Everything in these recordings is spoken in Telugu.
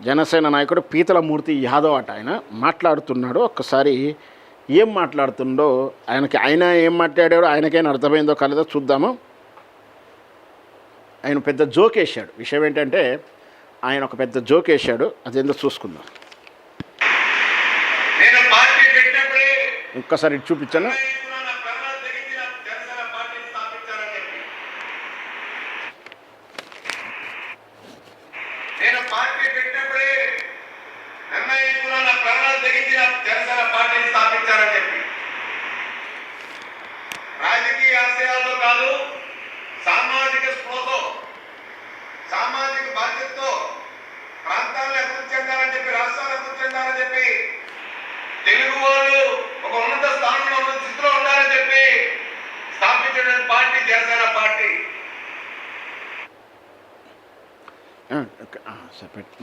జనసేన నాయకుడు పీతల మూర్తి యాదవ్ అట ఆయన మాట్లాడుతున్నాడు. ఒక్కసారి ఏం మాట్లాడుతుండో ఆయన ఏం మాట్లాడాడో ఆయనకైనా అర్థమైందో కాలేదో చూద్దాము. ఆయన పెద్ద జోక్ వేశాడు. విషయం ఏంటంటే ఆయన ఒక పెద్ద జోక్ వేశాడు, అదేందో చూసుకుందాం. ఒక్కసారి ఇటు చూపించాను. రాజకీయ ఆశయాలతో కాదు, సామాజిక స్పృహతో, సామాజిక బాధ్యతతో ప్రాంతాలను అభివృద్ధి చెందాలని చెప్పి, రాష్ట్రాలు అభివృద్ధి చెందాలని చెప్పి, తెలుగు వాళ్ళు ఒక ఉన్నత స్థానంలో ఉన్న స్థితిలో ఉండాలని చెప్పి స్థాపించిన పార్టీ జనసేన పార్టీ.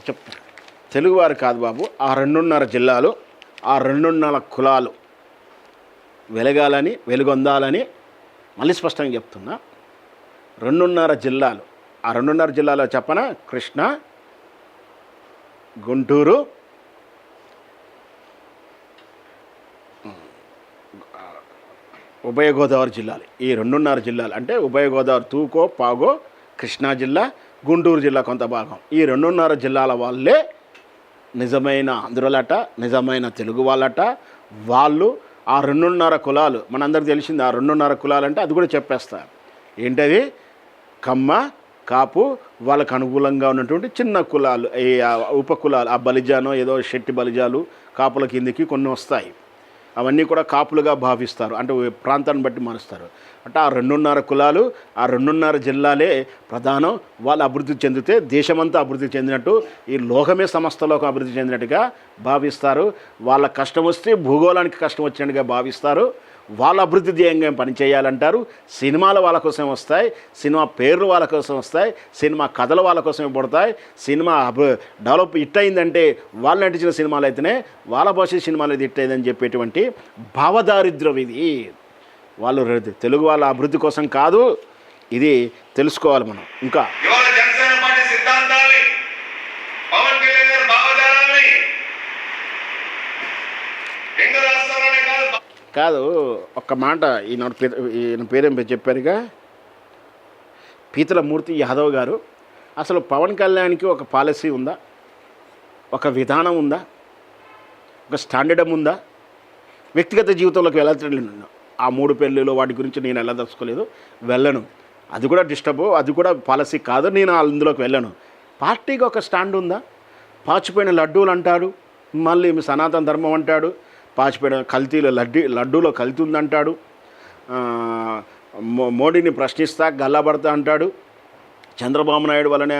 చెప్తా, తెలుగువారు కాదు బాబు, ఆ 2.5 జిల్లాలు, ఆ 2.5 కులాలు వెలగాలని, వెలుగొందాలని మళ్ళీ స్పష్టంగా చెప్తున్నా. 2.5 జిల్లాలు, ఆ 2.5 జిల్లాలో చెప్పనా, కృష్ణా, గుంటూరు, ఉభయ గోదావరి జిల్లాలు. ఈ 2.5 జిల్లాలు అంటే ఉభయ గోదావరి తూకో పాగో, కృష్ణా జిల్లా, గుంటూరు జిల్లా కొంత భాగం. ఈ 2.5 జిల్లాల వాళ్ళే నిజమైన ఆంధ్రులట, నిజమైన తెలుగు వాళ్ళట. వాళ్ళు ఆ 2.5 కులాలు, మనందరికి తెలిసింది ఆ 2.5 కులాలు అంటే అది కూడా చెప్పేస్తారు. ఏంటది? కమ్మ, కాపు, వాళ్ళకు అనుకూలంగా ఉన్నటువంటి చిన్న కులాలు, ఈ ఉపకులాలు, ఆ బలిజానో ఏదో శెట్టి బలిజాలు, కాపుల కిందికి కొన్ని వస్తాయి. అవన్నీ కూడా కాపులుగా భావిస్తారు, అంటే ప్రాంతాన్ని బట్టి మారుస్తారు. అంటే ఆ 2.5 కులాలు, ఆ 2.5 జిల్లాలే ప్రధానం. వాళ్ళు అభివృద్ధి చెందితే దేశమంతా అభివృద్ధి చెందినట్టు, ఈ లోకమే సమస్తలోకం అభివృద్ధి చెందినట్టుగా భావిస్తారు. వాళ్ళ కష్టం వస్తే భూగోళానికి కష్టం వచ్చినట్టుగా భావిస్తారు. వాళ్ళ అభివృద్ధి ధ్యేయంగా పనిచేయాలంటారు. సినిమాలు వాళ్ళ కోసం వస్తాయి, సినిమా పేర్లు వాళ్ళ కోసం వస్తాయి, సినిమా కథలు వాళ్ళ కోసమే పడతాయి. సినిమా డెవలప్ హిట్ అయిందంటే వాళ్ళు నటించిన సినిమాలు అయితేనే వాళ్ళ భవిష్యత్ సినిమాలు ఇది హిట్ అయిందని చెప్పేటువంటి భావదారిద్ర్యం ఇది. వాళ్ళు తెలుగు వాళ్ళ అభివృద్ధి కోసం కాదు, ఇది తెలుసుకోవాలి మనం. ఇంకా కాదు, ఒక్క మాట, ఈయన పేరేం చెప్పారుగా, పీతల మూర్తి యాదవ్ గారు. అసలు పవన్ కళ్యాణ్కి ఒక పాలసీ ఉందా, ఒక విధానం ఉందా, ఒక స్టాండర్డ్ ఉందా? వ్యక్తిగత జీవితంలోకి వెళ్ళట్లేదు. ఆ 3 పెళ్ళిళ్ళు వాటి గురించి నేను వెళ్ళదలుచుకోలేదు, వెళ్ళను. అది కూడా డిస్టర్బ్, అది కూడా పాలసీ కాదు, నేను అందులోకి వెళ్ళను. పార్టీకి ఒక స్టాండ్ ఉందా? పాచిపోయిన లడ్డూలు అంటాడు, మళ్ళీ సనాతన ధర్మం అంటాడు, పాచిపోయిన కల్తీలో లడ్డూలో కల్తీ ఉందంటాడు, మోడీని ప్రశ్నిస్తా గల్లాబడతా అంటాడు, చంద్రబాబు నాయుడు వల్లనే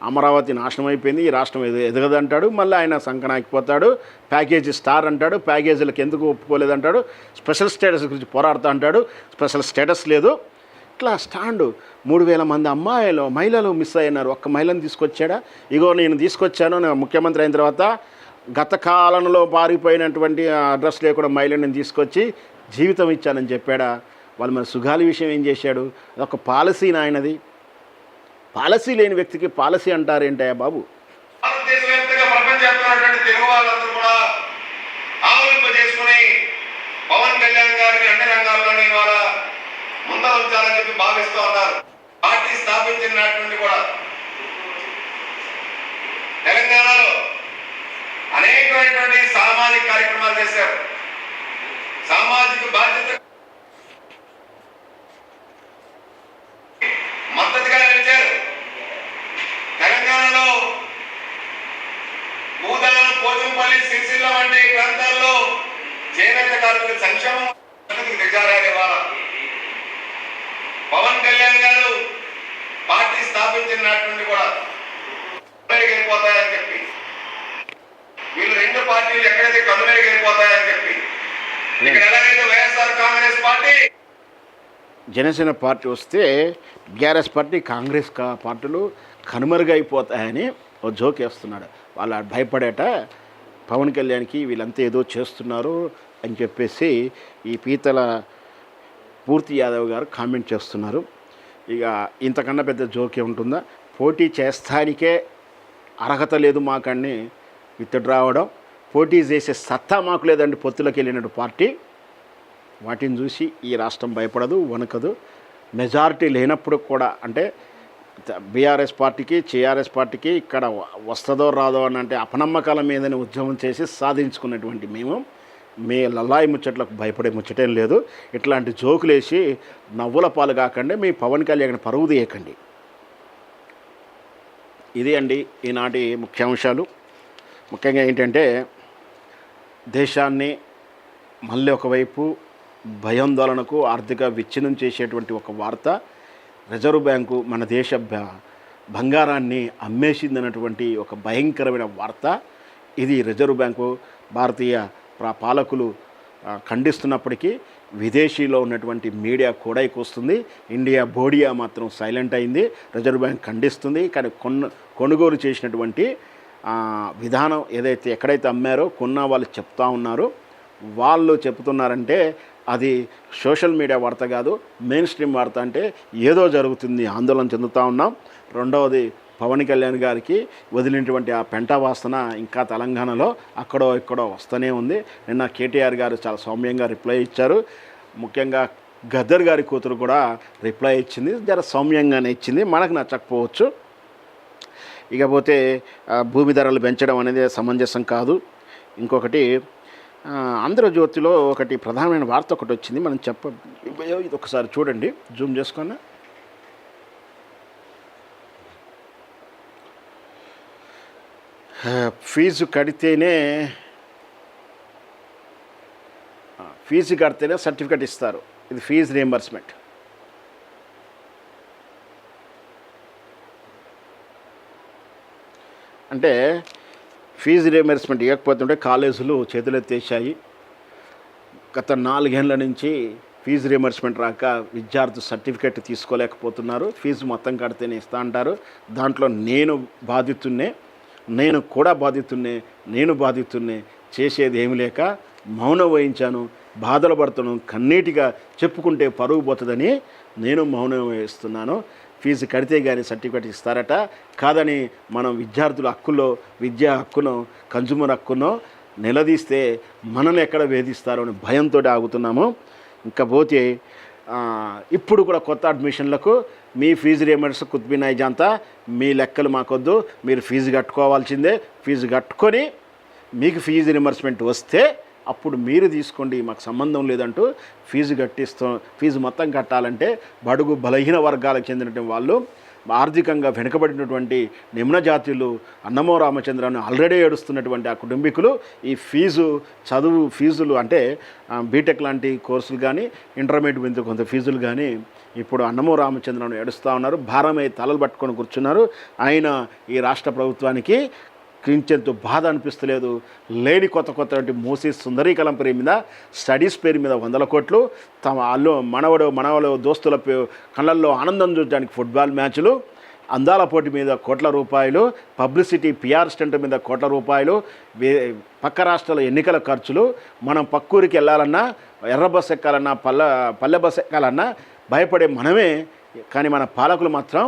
అమరావతి నాశనం అయిపోయింది, ఈ రాష్ట్రం ఎదగదంటాడు, మళ్ళీ ఆయన సంకనాకిపోతాడు, ప్యాకేజీ స్టార్ అంటాడు, ప్యాకేజీలకు ఎందుకు ఒప్పుకోలేదంటాడు, స్పెషల్ స్టేటస్ గురించి పోరాడుతూ అంటాడు, స్పెషల్ స్టేటస్ లేదు. ఇట్లా స్టాండు. 3,000 మంది మహిళలు మిస్ అయ్యారు, ఒక్క మహిళను తీసుకొచ్చాడా? ఇగో నేను తీసుకొచ్చాను, నేను ముఖ్యమంత్రి అయిన తర్వాత గత కాలంలో పారిపోయినటువంటి అడ్రస్ లేకుండా మహిళని తీసుకొచ్చి జీవితం ఇచ్చానని చెప్పాడా? వాళ్ళు మన సుగాలి విషయం ఏం చేశాడు? అదొక పాలసీ నాయనది. పాలసీ లేని వ్యక్తికి పాలసీ అంటారేంటయ్యా బాబు? పవన్ కళ్యాణ్ గారిని అన్ని రంగాల్లోని వాళ్ళ ముందర ఉంచాలని చెప్పి భావిస్తూ ఉన్నారు. పార్టీ స్థాపించినటువంటి కూడా తెలంగాణలో అనేకమైనటువంటి సామాజిక కార్యక్రమాలు చేశారు. సామాజిక బాధ్యత మద్దతుగా నిలిచారు. తెలంగాణలో భూదానం, పోచంపల్లి, సిరిసిల్ల వంటి ప్రాంతాల్లో చేనేత కార్మికుల సంక్షేమం దిగజారే వాళ్ళ పవన్ కళ్యాణ్ గారు పార్టీ స్థాపించినటువంటి కూడా కనుమరుగైపోతాయని చెప్పి, వీళ్ళు 2 పార్టీలు ఎక్కడైతే కనుమరుగైపోతాయని చెప్పి, ఇక్కడ ఎలాగైతే వైఎస్ఆర్ కాంగ్రెస్ పార్టీ, జనసేన పార్టీ వస్తే బీఆర్ఎస్ పార్టీ, కాంగ్రెస్ పార్టీలు కనుమరుగైపోతాయని ఓ జోక్ వేస్తున్నాడు. వాళ్ళు భయపడేట పవన్ కళ్యాణ్కి వీళ్ళంతా ఏదో చేస్తున్నారు అని చెప్పేసి ఈ పీతల పూర్తి యాదవ్ గారు కామెంట్ చేస్తున్నారు. ఇక ఇంతకన్నా పెద్ద జోకే ఉంటుందా? పోటీ చేస్తానికే అర్హత లేదు మాకని విత్డ్రావడం, పోటీ చేసే సత్తా మాకు లేదండి పొత్తులోకి వెళ్ళినట్టు పార్టీ. వాటిని చూసి ఈ రాష్ట్రం భయపడదు, వణకదు. మెజారిటీ లేనప్పుడు కూడా అంటే బీఆర్ఎస్ పార్టీకి టీఆర్ఎస్ పార్టీకి ఇక్కడ వస్తుందో రాదో అని అంటే అపనమ్మకాల మీదనే ఉద్యమం చేసి సాధించుకున్నటువంటి మేము మీ లల్లాయి ముచ్చట్లకు భయపడే ముచ్చటేం లేదు. ఇట్లాంటి జోకులు వేసి నవ్వుల పాలు కాకండి, మీ పవన్ కళ్యాణ్ పరువు తీయకండి. ఇది అండి ఈనాటి ముఖ్యాంశాలు. ముఖ్యంగా ఏంటంటే దేశాన్ని మళ్ళీ ఒకవైపు భయాందోళనకు ఆర్థిక విచ్ఛిన్నం చేసేటువంటి ఒక వార్త. రిజర్వ్ బ్యాంకు మన దేశ బంగారాన్ని అమ్మేసిందన్నటువంటి ఒక భయంకరమైన వార్త. ఇది రిజర్వ్ బ్యాంకు భారతీయ పాలకులు ఖండిస్తున్నప్పటికీ విదేశీలో ఉన్నటువంటి మీడియా కూడా వస్తుంది. ఇండియా బోడియా మాత్రం సైలెంట్ అయింది. రిజర్వ్ బ్యాంక్ ఖండిస్తుంది. కానీ కొనుగోలు చేసినటువంటి విధానం ఏదైతే ఎక్కడైతే అమ్మారో కొన్న వాళ్ళు చెప్తా ఉన్నారు. వాళ్ళు చెప్తున్నారంటే అది సోషల్ మీడియా వార్త కాదు, మెయిన్ స్ట్రీమ్ వార్త. అంటే ఏదో జరుగుతుంది, ఆందోళన చెందుతూ ఉన్నాం. రెండవది పవన్ కళ్యాణ్ గారికి వదిలినటువంటి ఆ పెంట వాసన ఇంకా తెలంగాణలో అక్కడో ఇక్కడో వస్తూనే ఉంది. నిన్న కేటీఆర్ గారు చాలా సౌమ్యంగా రిప్లై ఇచ్చారు. ముఖ్యంగా గద్దర్ గారి కూతురు కూడా రిప్లై ఇచ్చింది, జర సౌమ్యంగానే ఇచ్చింది, మనకు నచ్చకపోవచ్చు. ఇకపోతే భూమి ధరలు పెంచడం అనేది సమంజసం కాదు. ఇంకొకటి ఆంధ్రజ్యోతిలో ఒకటి ప్రధానమైన వార్త ఒకటి వచ్చింది, మనం ఇది ఒకసారి చూడండి, జూమ్ చేసుకొని. ఫీజు కడితేనే సర్టిఫికెట్ ఇస్తారు. ఇది ఫీజు రియంబర్స్మెంట్. అంటే ఫీజు రియంబర్స్మెంట్ ఇవ్వకపోతుంటే కాలేజీలు చేతులెత్తేసాయి. గత 4 ఏళ్ల నుంచి ఫీజు రియంబర్స్మెంట్ రాక విద్యార్థులు సర్టిఫికెట్ తీసుకోలేకపోతున్నారు. ఫీజు మొత్తం కడితేనే ఇస్తా అంటారు. దాంట్లో నేను కూడా బాధితున్నే. చేసేది ఏమి లేక మౌనం వహించాను, బాధలు పడుతున్నాను, కన్నీటిగా చెప్పుకుంటే పరుగు పోతుందని నేను మౌనం వహిస్తున్నాను. ఫీజు కడితే కానీ సర్టిఫికెట్ ఇస్తారట. కాదని మనం విద్యార్థుల హక్కుల్లో విద్యా హక్కును, కన్జ్యూమర్ హక్కును నిలదీస్తే మనల్ని ఎక్కడ వేధిస్తారో అని భయంతో ఆగుతున్నాము. ఇంకా పోతే ఇప్పుడు కూడా కొత్త అడ్మిషన్లకు మీ ఫీజు రియంబర్స్ కుత్బినాయి జాంతా, మీ లెక్కలు మాకొద్దు, మీరు ఫీజు కట్టుకోవాల్సిందే. ఫీజు కట్టుకొని మీకు ఫీజు రియంబర్స్మెంట్ వస్తే అప్పుడు మీరు తీసుకోండి, మాకు సంబంధం లేదంటూ ఫీజు మొత్తం కట్టాలంటే బడుగు బలహీన వర్గాలకు చెందినటువంటి వాళ్ళు, ఆర్థికంగా వెనుకబడినటువంటి నిమ్న జాతులు, అన్నమో రామచంద్రను ఆల్రెడీ ఏడుస్తున్నటువంటి ఆ కుటుంబీకులు ఈ ఫీజులు అంటే బీటెక్ లాంటి కోర్సులు కానీ, ఇంటర్మీడియట్ మీద కొంత ఫీజులు కానీ ఇప్పుడు అన్నమో రామచంద్రను ఏడుస్తూ ఉన్నారు. భారమై తలలు పట్టుకొని కూర్చున్నారు. ఆయన ఈ రాష్ట్ర ప్రభుత్వానికి కించెంతో బాధ అనిపిస్తలేదు. లేని కొత్త మూసీ సుందరీకలం పేరు మీద, స్టడీస్ పేరు మీద 100 కోట్లు, తమ మనవడు దోస్తుల కళ్ళల్లో ఆనందం చూడడానికి ఫుట్బాల్ మ్యాచ్లు, అందాల పోటీ మీద కోట్ల రూపాయలు, పబ్లిసిటీ పిఆర్ స్టంట్ మీద కోట్ల రూపాయలు, పక్క రాష్ట్రాల ఎన్నికల ఖర్చులు, మనం పక్కూరికి వెళ్ళాలన్నా, ఎర్ర బస్ ఎక్కాలన్నా, పల్లె బస్ ఎక్కాలన్నా భయపడే మనమే. కానీ మన పాలకులు మాత్రం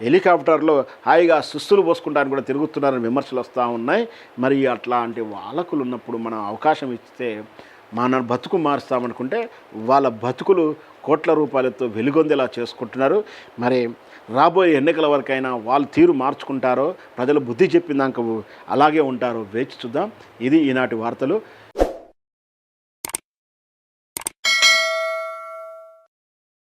హెలికాప్టర్లో హాయిగా సుస్తులు పోసుకుంటారని కూడా తిరుగుతున్నారని విమర్శలు వస్తూ ఉన్నాయి. మరి అట్లాంటి వాలకులు ఉన్నప్పుడు మనం అవకాశం ఇస్తే మన బతుకు మారుస్తామనుకుంటే వాళ్ళ బతుకులు కోట్ల రూపాయలతో వెలుగొందేలా చేసుకుంటున్నారు. మరి రాబోయే ఎన్నికల వరకైనా వాళ్ళు తీరు మార్చుకుంటారో, ప్రజలు బుద్ధి చెప్పిందాక అలాగే ఉంటారో వేచి చూద్దాం. ఇది ఈనాటి వార్తలు.